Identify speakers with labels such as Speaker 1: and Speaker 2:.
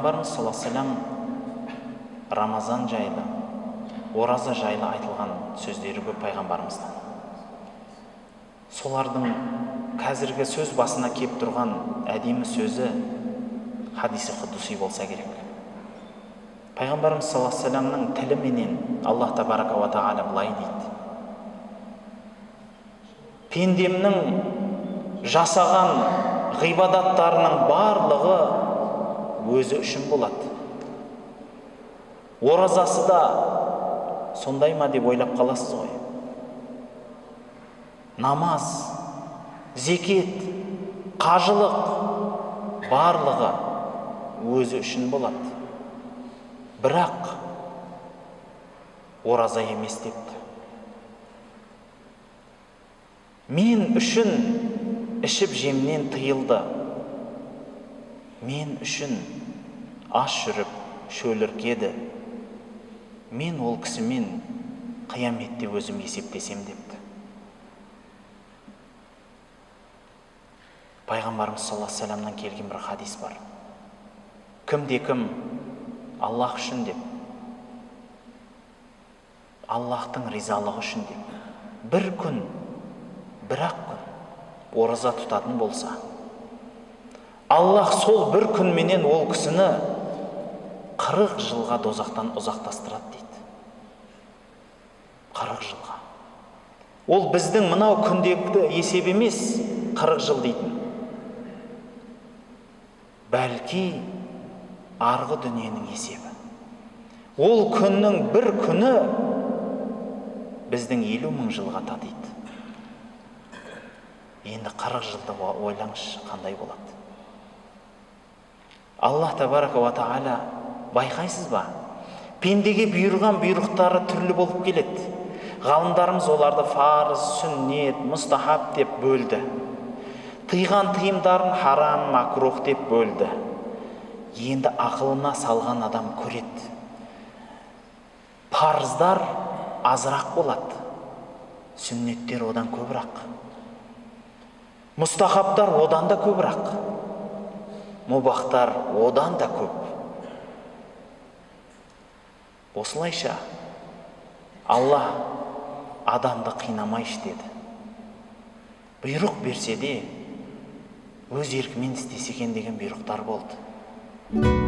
Speaker 1: Пайғамбарымыз саллаллаху алейхи вассалам Рамазан жайлы, ораза жайлы айтылған сөздері көп пайғамбарымыздан. Солардың қазіргі сөз басына кеп тұрған әдемі сөзі хадисі құдуси болса керек. Пайғамбарымыз саллаллаху алейхи вассаламның тіліменен Аллах табарака ва тағала былай дейді: пендемнің жасаған ғибадаттарының барлығы өзі үшін болады. Оразасы да сондай ма деп ойлап қаласыз ғой. Намаз, зекет, қажылық барлығы өзі үшін болады. Бірақ ораза емес депті. Мен үшін ішіп жемнен тыйылды. Мен үшін аш жүріп шөліркеді. Мен ол кісімен қияметте өзім есептесем депті. Пайғамбарымыз саллаллаху алейхи вассаламнан келген бір хадис бар. Кімде-кім Аллах үшін деп, Аллахтың ризалығы үшін деп, бір күн, бір-ақ күн ораза тұтатын болса, Аллах сол бір күнменен ол кісіні 40 жылға дозақтан ұзақтастырады дейді. 40 жылға. Ол біздің мынау күндегі есеп емес 40 жыл дейтін. Бәлки арғы дүниенің есебі. Ол күннің бір күні біздің 50 мың жылға татиды. Енді 40 жылды ойлаңызшы, қандай болады. Аллах табарака ва тағала, байқайсыз ба? Пендеге бұйырған бұйрықтары түрлі болып келеді. Ғалымдарымыз оларды фарыз, сүннет, мұстахаб деп бөлді. Тыйған тыйымдарын харам, макрух деп бөлді. Енді ақылына салған адам көреді. Парыздар азырақ болады, сүннеттер одан көбірақ. Мұстахабтар одан да көбірақ, мубахтар одан да көп. Осылайша Алла адамды қинамайшы деді. Бұйрық берсе де өз еркімен істесе екен деген бұйрықтар болды.